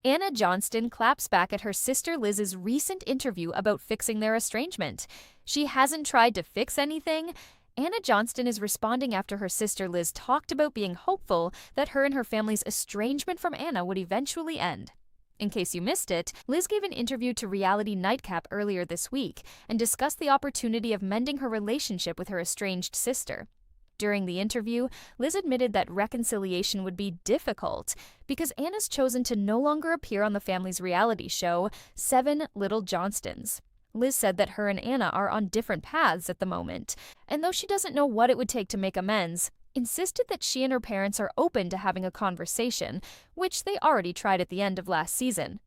Anna Johnston claps back at her sister Liz's recent interview about fixing their estrangement. She hasn't tried to fix anything. Anna Johnston is responding after her sister Liz talked about being hopeful that her and her family's estrangement from Anna would eventually end. In case you missed it, Liz gave an interview to Reality Nightcap earlier this week and discussed the opportunity of mending her relationship with her estranged sister. During the interview, Liz admitted that reconciliation would be difficult because Anna's chosen to no longer appear on the family's reality show, 7 Little Johnstons. Liz said that her and Anna are on different paths at the moment, and though she doesn't know what it would take to make amends, insisted that she and her parents are open to having a conversation, which they already tried at the end of last season.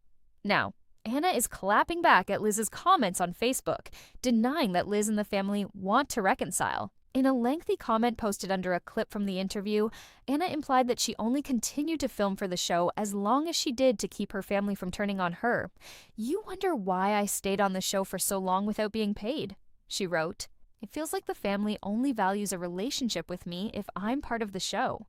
Now, Anna is clapping back at Liz's comments on Facebook, denying that Liz and the family want to reconcile. In a lengthy comment posted under a clip from the interview, Anna implied that she only continued to film for the show as long as she did to keep her family from turning on her. "You wonder why I stayed on the show for so long without being paid," she wrote. "It feels like the family only values a relationship with me if I'm part of the show."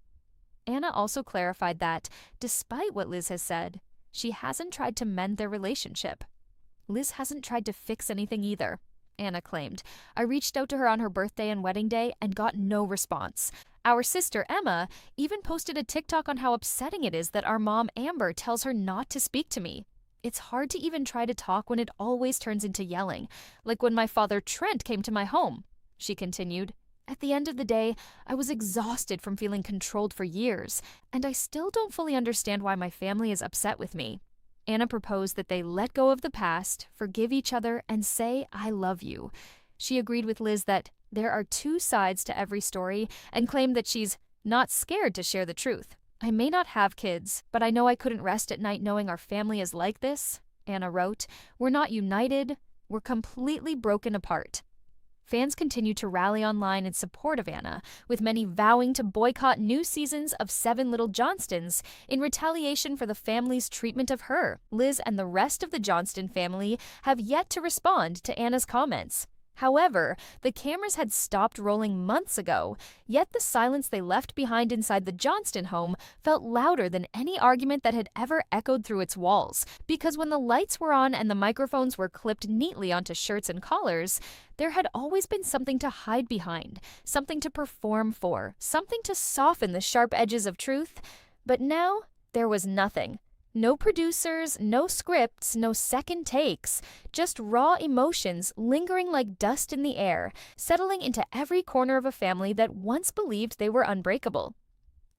Anna also clarified that, despite what Liz has said, she hasn't tried to mend their relationship. Liz hasn't tried to fix anything either, Anna claimed. "I reached out to her on her birthday and wedding day and got no response. Our sister Emma even posted a TikTok on how upsetting it is that our mom Amber tells her not to speak to me. It's hard to even try to talk when it always turns into yelling, like when my father Trent came to my home," she continued. "At the end of the day, I was exhausted from feeling controlled for years, and I still don't fully understand why my family is upset with me." Anna proposed that they let go of the past, forgive each other, and say, "I love you." She agreed with Liz that there are two sides to every story and claimed that she's not scared to share the truth. "I may not have kids, but I know I couldn't rest at night knowing our family is like this," Anna wrote. "We're not united. We're completely broken apart." Fans continue to rally online in support of Anna, with many vowing to boycott new seasons of 7 Little Johnstons in retaliation for the family's treatment of her. Liz and the rest of the Johnston family have yet to respond to Anna's comments. However, the cameras had stopped rolling months ago, yet the silence they left behind inside the Johnston home felt louder than any argument that had ever echoed through its walls, because when the lights were on and the microphones were clipped neatly onto shirts and collars, there had always been something to hide behind, something to perform for, something to soften the sharp edges of truth. But now, there was nothing. No producers, no scripts, no second takes, just raw emotions lingering like dust in the air, settling into every corner of a family that once believed they were unbreakable.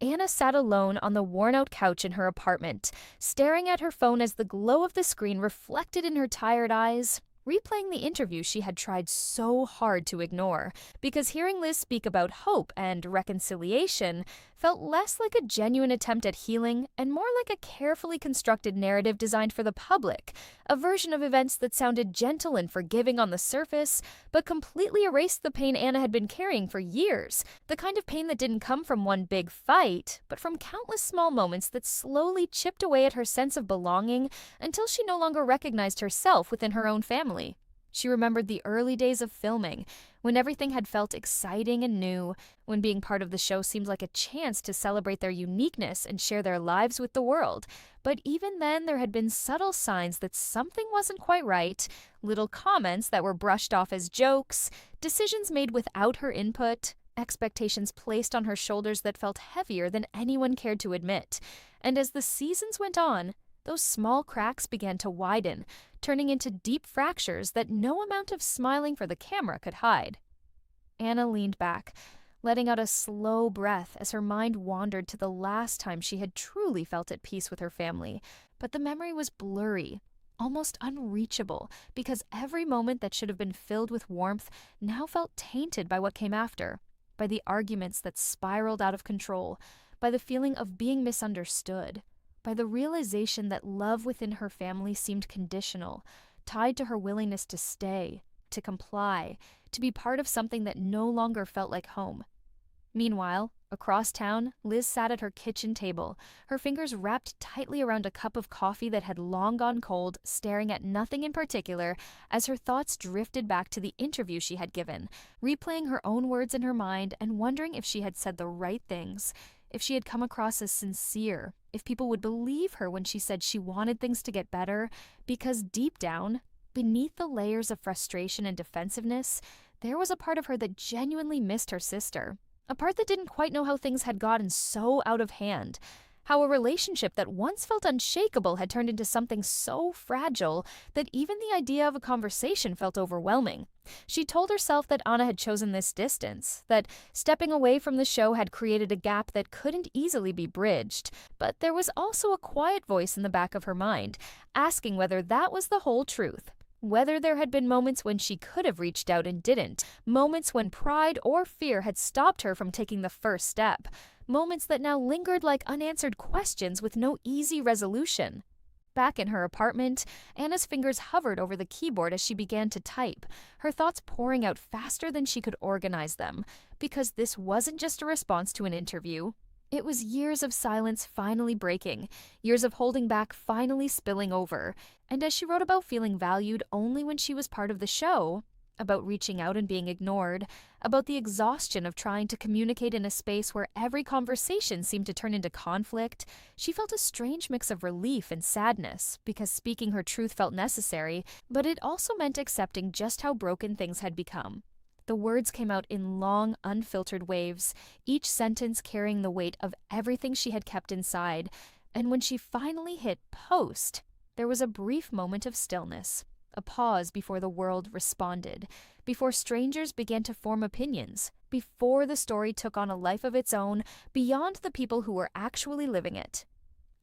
Anna sat alone on the worn-out couch in her apartment, staring at her phone as the glow of the screen reflected in her tired eyes, replaying the interview she had tried so hard to ignore, because hearing Liz speak about hope and reconciliation felt less like a genuine attempt at healing and more like a carefully constructed narrative designed for the public, a version of events that sounded gentle and forgiving on the surface, but completely erased the pain Anna had been carrying for years, the kind of pain that didn't come from one big fight, but from countless small moments that slowly chipped away at her sense of belonging until she no longer recognized herself within her own family. She remembered the early days of filming, when everything had felt exciting and new, when being part of the show seemed like a chance to celebrate their uniqueness and share their lives with the world. But even then, there had been subtle signs that something wasn't quite right, little comments that were brushed off as jokes, decisions made without her input, expectations placed on her shoulders that felt heavier than anyone cared to admit. And as the seasons went on, those small cracks began to widen, turning into deep fractures that no amount of smiling for the camera could hide. Anna leaned back, letting out a slow breath as her mind wandered to the last time she had truly felt at peace with her family. But the memory was blurry, almost unreachable, because every moment that should have been filled with warmth now felt tainted by what came after, by the arguments that spiraled out of control, by the feeling of being misunderstood, by the realization that love within her family seemed conditional, tied to her willingness to stay, to comply, to be part of something that no longer felt like home. Meanwhile, across town, Liz sat at her kitchen table, her fingers wrapped tightly around a cup of coffee that had long gone cold, staring at nothing in particular as her thoughts drifted back to the interview she had given, replaying her own words in her mind and wondering if she had said the right things, if she had come across as sincere, if people would believe her when she said she wanted things to get better, because deep down, beneath the layers of frustration and defensiveness, there was a part of her that genuinely missed her sister. A part that didn't quite know how things had gotten so out of hand. How a relationship that once felt unshakable had turned into something so fragile that even the idea of a conversation felt overwhelming. She told herself that Anna had chosen this distance, that stepping away from the show had created a gap that couldn't easily be bridged. But there was also a quiet voice in the back of her mind, asking whether that was the whole truth. Whether there had been moments when she could have reached out and didn't, moments when pride or fear had stopped her from taking the first step, moments that now lingered like unanswered questions with no easy resolution. Back in her apartment, Anna's fingers hovered over the keyboard as she began to type, her thoughts pouring out faster than she could organize them, because this wasn't just a response to an interview. It was years of silence finally breaking, years of holding back finally spilling over, and as she wrote about feeling valued only when she was part of the show, about reaching out and being ignored, about the exhaustion of trying to communicate in a space where every conversation seemed to turn into conflict, she felt a strange mix of relief and sadness, because speaking her truth felt necessary, but it also meant accepting just how broken things had become. The words came out in long, unfiltered waves, each sentence carrying the weight of everything she had kept inside, and when she finally hit post, there was a brief moment of stillness, a pause before the world responded, before strangers began to form opinions, before the story took on a life of its own beyond the people who were actually living it.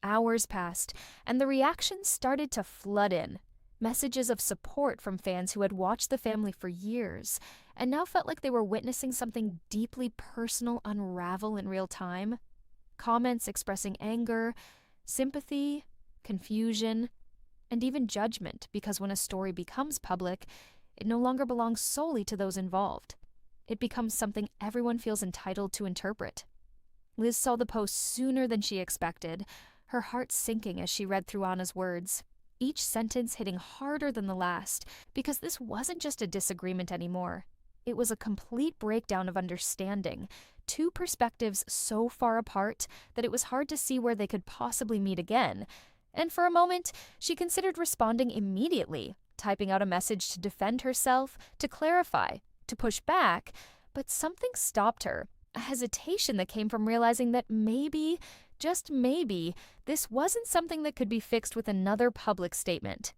Hours passed, and the reactions started to flood in. Messages of support from fans who had watched the family for years and now felt like they were witnessing something deeply personal unravel in real time. Comments expressing anger, sympathy, confusion, and even judgment, because when a story becomes public, it no longer belongs solely to those involved. It becomes something everyone feels entitled to interpret. Liz saw the post sooner than she expected, her heart sinking as she read through Anna's words, each sentence hitting harder than the last, because this wasn't just a disagreement anymore. It was a complete breakdown of understanding, two perspectives so far apart that it was hard to see where they could possibly meet again. And for a moment, she considered responding immediately, typing out a message to defend herself, to clarify, to push back, but something stopped her, a hesitation that came from realizing that maybe, just maybe, this wasn't something that could be fixed with another public statement.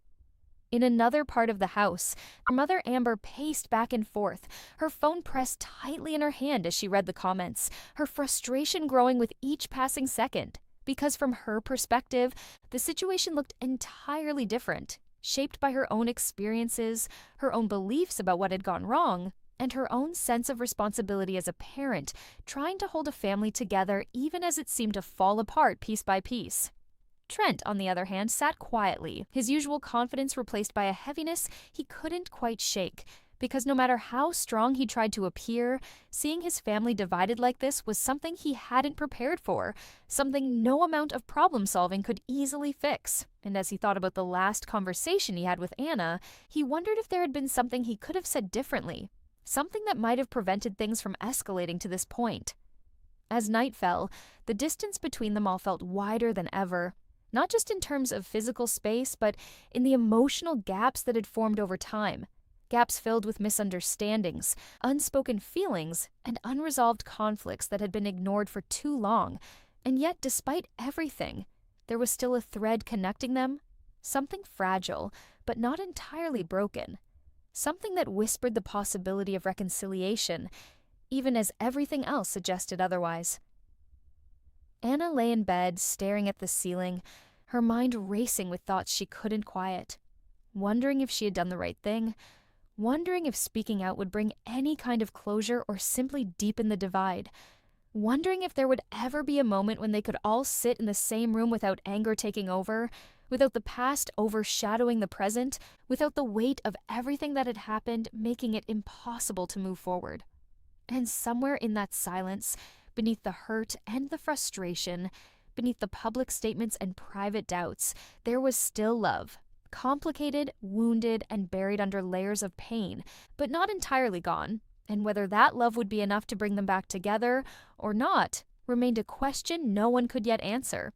In another part of the house, her mother Amber paced back and forth, her phone pressed tightly in her hand as she read the comments, her frustration growing with each passing second. Because from her perspective, the situation looked entirely different, shaped by her own experiences, her own beliefs about what had gone wrong, and her own sense of responsibility as a parent, trying to hold a family together even as it seemed to fall apart piece by piece. Trent, on the other hand, sat quietly, his usual confidence replaced by a heaviness he couldn't quite shake, because no matter how strong he tried to appear, seeing his family divided like this was something he hadn't prepared for, something no amount of problem-solving could easily fix. And as he thought about the last conversation he had with Anna, he wondered if there had been something he could have said differently, something that might have prevented things from escalating to this point. As night fell, the distance between them all felt wider than ever, not just in terms of physical space, but in the emotional gaps that had formed over time. Gaps filled with misunderstandings, unspoken feelings, and unresolved conflicts that had been ignored for too long. And yet, despite everything, there was still a thread connecting them, something fragile, but not entirely broken. Something that whispered the possibility of reconciliation, even as everything else suggested otherwise. Anna lay in bed, staring at the ceiling, her mind racing with thoughts she couldn't quiet, wondering if she had done the right thing, wondering if speaking out would bring any kind of closure or simply deepen the divide, wondering if there would ever be a moment when they could all sit in the same room without anger taking over, without the past overshadowing the present, without the weight of everything that had happened making it impossible to move forward. And somewhere in that silence, beneath the hurt and the frustration, beneath the public statements and private doubts, there was still love. Complicated, wounded, and buried under layers of pain, but not entirely gone. And whether that love would be enough to bring them back together or not, remained a question no one could yet answer.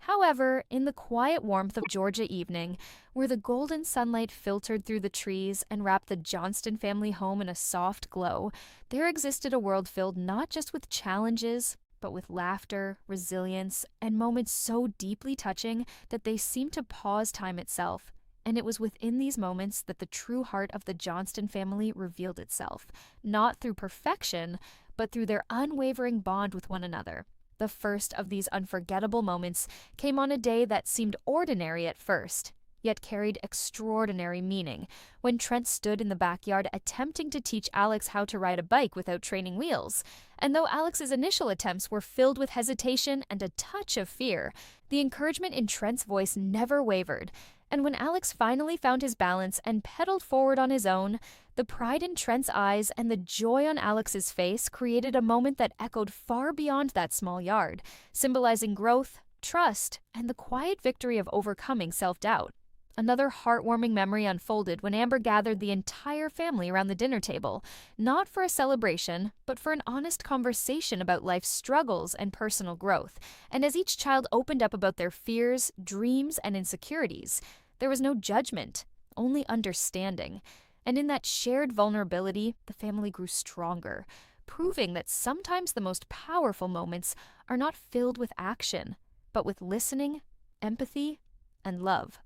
However, in the quiet warmth of Georgia evening, where the golden sunlight filtered through the trees and wrapped the Johnston family home in a soft glow, there existed a world filled not just with challenges, but with laughter, resilience, and moments so deeply touching that they seemed to pause time itself. And it was within these moments that the true heart of the Johnston family revealed itself, not through perfection, but through their unwavering bond with one another. The first of these unforgettable moments came on a day that seemed ordinary at first, yet carried extraordinary meaning, when Trent stood in the backyard attempting to teach Alex how to ride a bike without training wheels. And though Alex's initial attempts were filled with hesitation and a touch of fear, the encouragement in Trent's voice never wavered. And when Alex finally found his balance and pedaled forward on his own, the pride in Trent's eyes and the joy on Alex's face created a moment that echoed far beyond that small yard, symbolizing growth, trust, and the quiet victory of overcoming self-doubt. Another heartwarming memory unfolded when Amber gathered the entire family around the dinner table, not for a celebration, but for an honest conversation about life's struggles and personal growth. And as each child opened up about their fears, dreams, and insecurities, there was no judgment, only understanding. And in that shared vulnerability, the family grew stronger, proving that sometimes the most powerful moments are not filled with action, but with listening, empathy, and love.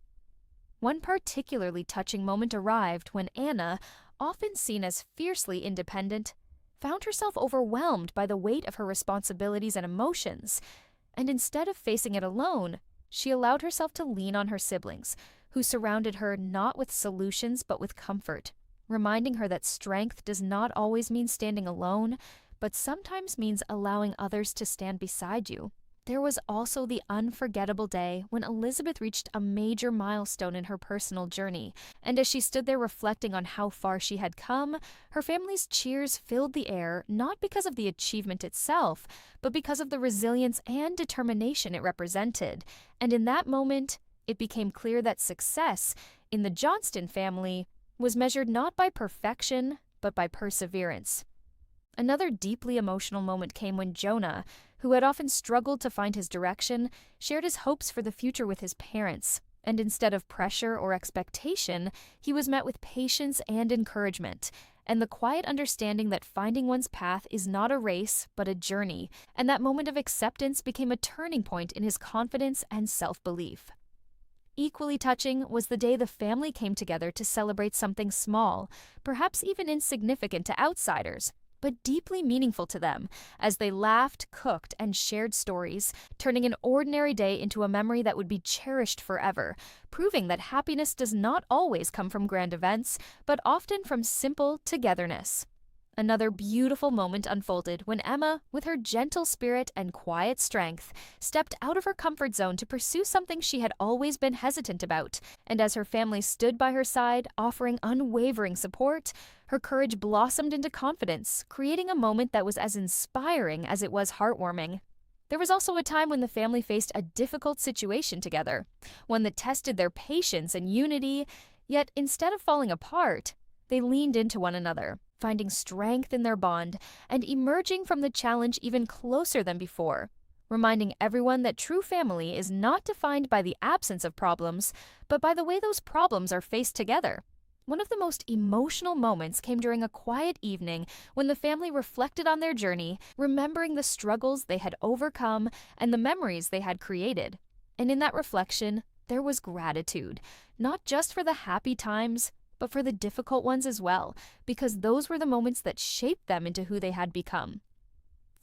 One particularly touching moment arrived when Anna, often seen as fiercely independent, found herself overwhelmed by the weight of her responsibilities and emotions, and instead of facing it alone, she allowed herself to lean on her siblings, who surrounded her not with solutions but with comfort, reminding her that strength does not always mean standing alone, but sometimes means allowing others to stand beside you. There was also the unforgettable day when Elizabeth reached a major milestone in her personal journey, and as she stood there reflecting on how far she had come, her family's cheers filled the air not because of the achievement itself, but because of the resilience and determination it represented. And in that moment, it became clear that success in the Johnston family was measured not by perfection, but by perseverance. Another deeply emotional moment came when Jonah, who had often struggled to find his direction, shared his hopes for the future with his parents. And instead of pressure or expectation, he was met with patience and encouragement, and the quiet understanding that finding one's path is not a race, but a journey. And that moment of acceptance became a turning point in his confidence and self-belief. Equally touching was the day the family came together to celebrate something small, perhaps even insignificant to outsiders, but deeply meaningful to them, as they laughed, cooked, and shared stories, turning an ordinary day into a memory that would be cherished forever, proving that happiness does not always come from grand events, but often from simple togetherness. Another beautiful moment unfolded when Emma, with her gentle spirit and quiet strength, stepped out of her comfort zone to pursue something she had always been hesitant about. And as her family stood by her side, offering unwavering support, her courage blossomed into confidence, creating a moment that was as inspiring as it was heartwarming. There was also a time when the family faced a difficult situation together, one that tested their patience and unity, yet instead of falling apart, they leaned into one another, finding strength in their bond and emerging from the challenge even closer than before, reminding everyone that true family is not defined by the absence of problems, but by the way those problems are faced together. One of the most emotional moments came during a quiet evening when the family reflected on their journey, remembering the struggles they had overcome and the memories they had created. And in that reflection, there was gratitude, not just for the happy times, but for the difficult ones as well, because those were the moments that shaped them into who they had become.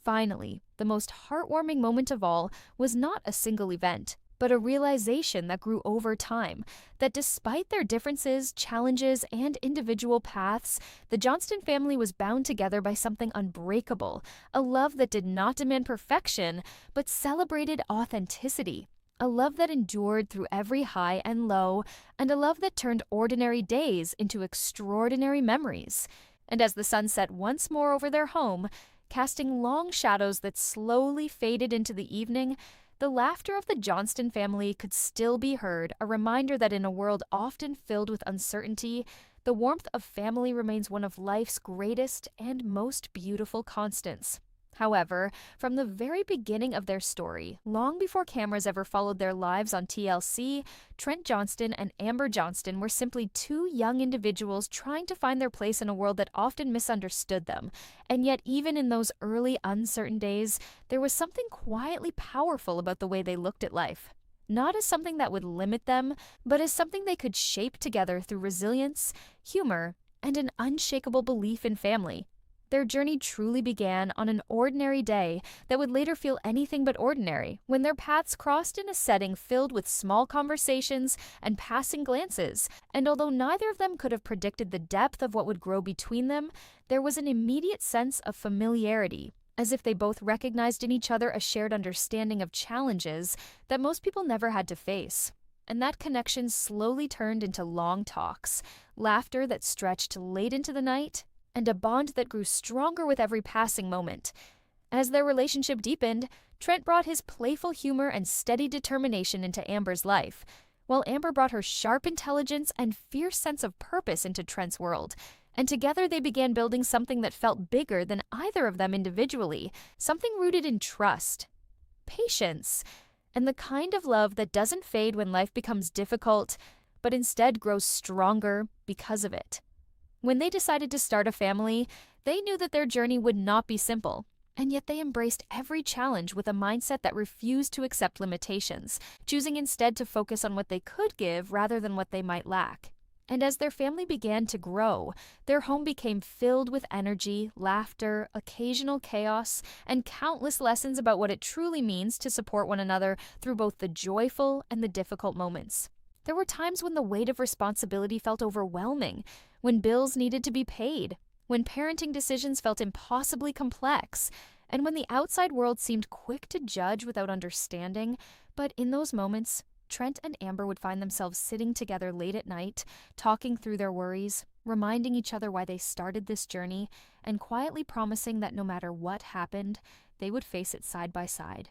Finally, the most heartwarming moment of all was not a single event, but a realization that grew over time, that despite their differences, challenges, and individual paths, the Johnston family was bound together by something unbreakable, a love that did not demand perfection, but celebrated authenticity. A love that endured through every high and low, and a love that turned ordinary days into extraordinary memories. And as the sun set once more over their home, casting long shadows that slowly faded into the evening, the laughter of the Johnston family could still be heard, a reminder that in a world often filled with uncertainty, the warmth of family remains one of life's greatest and most beautiful constants. However, from the very beginning of their story, long before cameras ever followed their lives on TLC, Trent Johnston and Amber Johnston were simply two young individuals trying to find their place in a world that often misunderstood them. And yet, even in those early, uncertain days, there was something quietly powerful about the way they looked at life. Not as something that would limit them, but as something they could shape together through resilience, humor, and an unshakable belief in family. Their journey truly began on an ordinary day that would later feel anything but ordinary, when their paths crossed in a setting filled with small conversations and passing glances. And although neither of them could have predicted the depth of what would grow between them, there was an immediate sense of familiarity, as if they both recognized in each other a shared understanding of challenges that most people never had to face. And that connection slowly turned into long talks, laughter that stretched late into the night, and a bond that grew stronger with every passing moment. As their relationship deepened, Trent brought his playful humor and steady determination into Amber's life, while Amber brought her sharp intelligence and fierce sense of purpose into Trent's world. And together they began building something that felt bigger than either of them individually, something rooted in trust, patience, and the kind of love that doesn't fade when life becomes difficult, but instead grows stronger because of it. When they decided to start a family, they knew that their journey would not be simple, and yet they embraced every challenge with a mindset that refused to accept limitations, choosing instead to focus on what they could give rather than what they might lack. And as their family began to grow, their home became filled with energy, laughter, occasional chaos, and countless lessons about what it truly means to support one another through both the joyful and the difficult moments. There were times when the weight of responsibility felt overwhelming, when bills needed to be paid, when parenting decisions felt impossibly complex, and when the outside world seemed quick to judge without understanding. But in those moments, Trent and Amber would find themselves sitting together late at night, talking through their worries, reminding each other why they started this journey, and quietly promising that no matter what happened, they would face it side by side.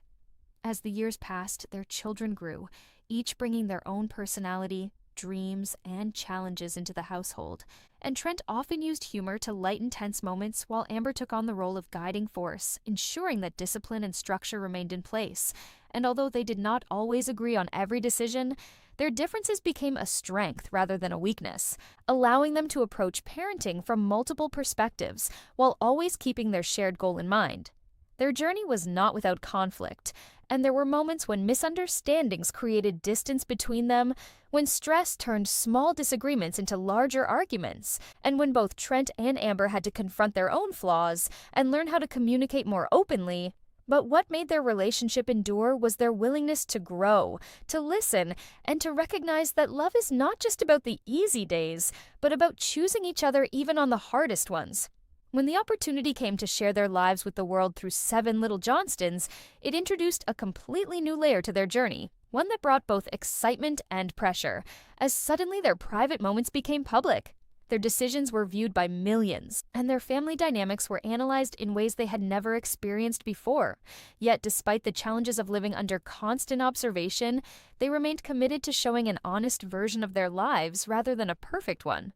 As the years passed, their children grew, each bringing their own personality, dreams, and challenges into the household. And Trent often used humor to lighten tense moments, while Amber took on the role of guiding force, ensuring that discipline and structure remained in place. And although they did not always agree on every decision, their differences became a strength rather than a weakness, allowing them to approach parenting from multiple perspectives while always keeping their shared goal in mind. Their journey was not without conflict, and there were moments when misunderstandings created distance between them, when stress turned small disagreements into larger arguments, and when both Trent and Amber had to confront their own flaws and learn how to communicate more openly. But what made their relationship endure was their willingness to grow, to listen, and to recognize that love is not just about the easy days, but about choosing each other even on the hardest ones. When the opportunity came to share their lives with the world through 7 little Johnstons, it introduced a completely new layer to their journey, one that brought both excitement and pressure, as suddenly their private moments became public. Their decisions were viewed by millions, and their family dynamics were analyzed in ways they had never experienced before. Yet, despite the challenges of living under constant observation, they remained committed to showing an honest version of their lives rather than a perfect one.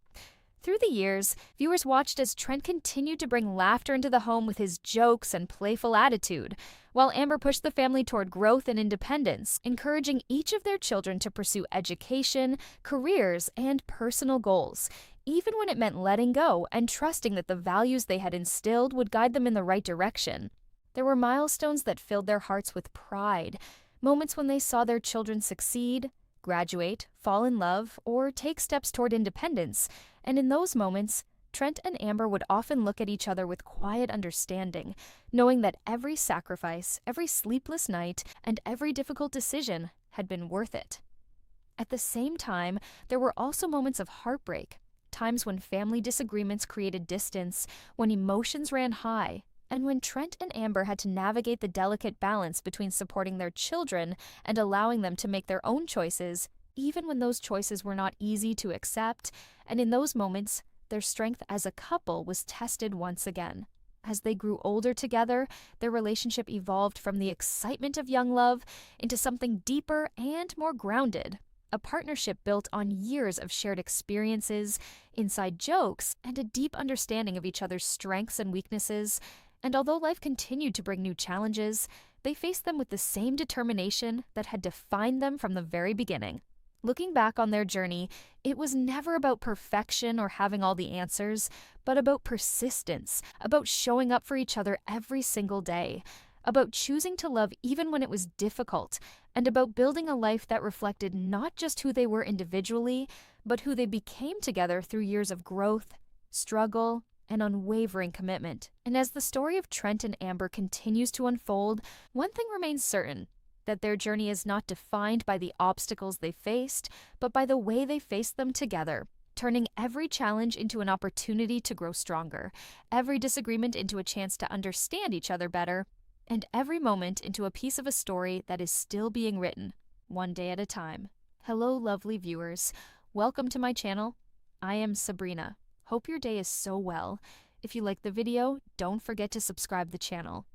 Through the years, viewers watched as Trent continued to bring laughter into the home with his jokes and playful attitude, while Amber pushed the family toward growth and independence, encouraging each of their children to pursue education, careers, and personal goals, even when it meant letting go and trusting that the values they had instilled would guide them in the right direction. There were milestones that filled their hearts with pride, moments when they saw their children succeed, graduate, fall in love, or take steps toward independence, and in those moments, Trent and Amber would often look at each other with quiet understanding, knowing that every sacrifice, every sleepless night, and every difficult decision had been worth it. At the same time, there were also moments of heartbreak, times when family disagreements created distance, when emotions ran high, and when Trent and Amber had to navigate the delicate balance between supporting their children and allowing them to make their own choices, even when those choices were not easy to accept. And in those moments, their strength as a couple was tested once again. As they grew older together, their relationship evolved from the excitement of young love into something deeper and more grounded. A partnership built on years of shared experiences, inside jokes, and a deep understanding of each other's strengths and weaknesses. And although life continued to bring new challenges, they faced them with the same determination that had defined them from the very beginning. Looking back on their journey, it was never about perfection or having all the answers, but about persistence, about showing up for each other every single day, about choosing to love even when it was difficult, and about building a life that reflected not just who they were individually, but who they became together through years of growth, struggle, and unwavering commitment. And as the story of Trent and Amber continues to unfold, one thing remains certain: that their journey is not defined by the obstacles they faced, but by the way they faced them together, turning every challenge into an opportunity to grow stronger, every disagreement into a chance to understand each other better, and every moment into a piece of a story that is still being written, one day at a time. Hello, lovely viewers. Welcome to my channel. I am Sabrina. Hope your day is so well. If you like the video, don't forget to subscribe the channel.